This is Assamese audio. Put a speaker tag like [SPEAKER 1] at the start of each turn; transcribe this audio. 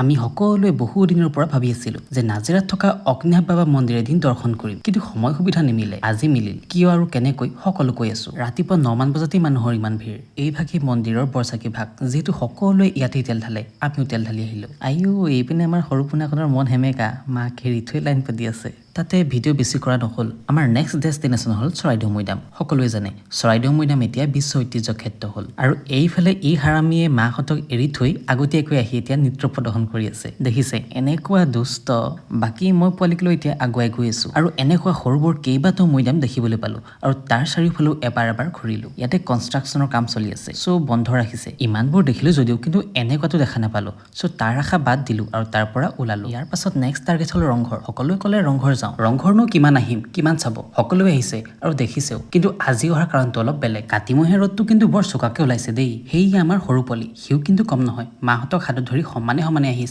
[SPEAKER 1] আমি সকলোৱে বহু দিনৰ পৰা ভাবি আছিলো যে নাজিৰাত থকা অগ্নিনাভ বাবা মন্দিৰ এদিন দৰ্শন কৰিম, কিন্তু সময় সুবিধা নিমিলে। আজি মিলিল। কিয় আৰু কেনেকৈ সকলো কৈ আছো। ৰাতিপুৱা 9মান বজাতেই মানুহৰ ইমান ভিৰ। এই ভাগেই মন্দিৰৰ বৰচাকি ভাগ, যিহেতু সকলোৱে ইয়াতেই তেল ঢালে, আমিও তেল ঢালি আহিলো। আইও, এইপিনে আমাৰ সৰু পোনাকনৰ মন সেমেকা, মাক হেৰি থৈ লাইন পাতি আছে। তাতে ভিডিঅ' বেছি কৰা নহ'ল। আমাৰ নেক্সট ডেষ্টিনেশ্যন হ'ল চৰাইদেউ মৈদাম। সকলোৱে জানে চৰাইদেউ মৈদাম এতিয়া বিশ্ব ঐতিহ্য ক্ষেত্ৰ হ'ল, আৰু এইফালে এই হাৰামীয়ে মাহঁতক এৰি থৈ আগতীয়াকৈ আহি এতিয়া নৃত্য প্ৰদৰ্শন কৰি আছে। দেখিছে এনেকুৱা দুষ্ট। বাকী মই পোৱালিক লৈ এতিয়া আগুৱাই গৈ আছো, আৰু এনেকুৱা সৰু বৰ কেইবাটাও মৈদাম দেখিবলৈ পালো, আৰু তাৰ চাৰিওফালেও এবাৰ ঘূৰিলো। ইয়াতে কনষ্ট্ৰাকশ্যনৰ কাম চলি আছে, চ' বন্ধ ৰাখিছে। ইমানবোৰ দেখিলো যদিও কিন্তু এনেকুৱাতো দেখা নাপালো, চ' তাৰ আশা বাদ দিলো আৰু তাৰ পৰা ওলালো। ইয়াৰ পাছত নেক্সট টাৰ্গেট হ'ল ৰংঘৰ। সকলোৱে ক'লে ৰংঘৰ যাওঁ। ৰংঘৰনো কিমান আহিম, কিমান চাব। সকলোৱে আহিছে আৰু দেখিছেও, কিন্তু আজি অহাৰ কাৰণটো অলপ বেলেগ। কাতিমহীয়া ৰ'দটো কিন্তু বৰ চোকাকে ওলাইছে দেই। সেয়ে আমাৰ সৰু পোৱালি, সিও কিন্তু কম নহয়। মাহঁতক হাতত ধৰি সমানে আহিছে।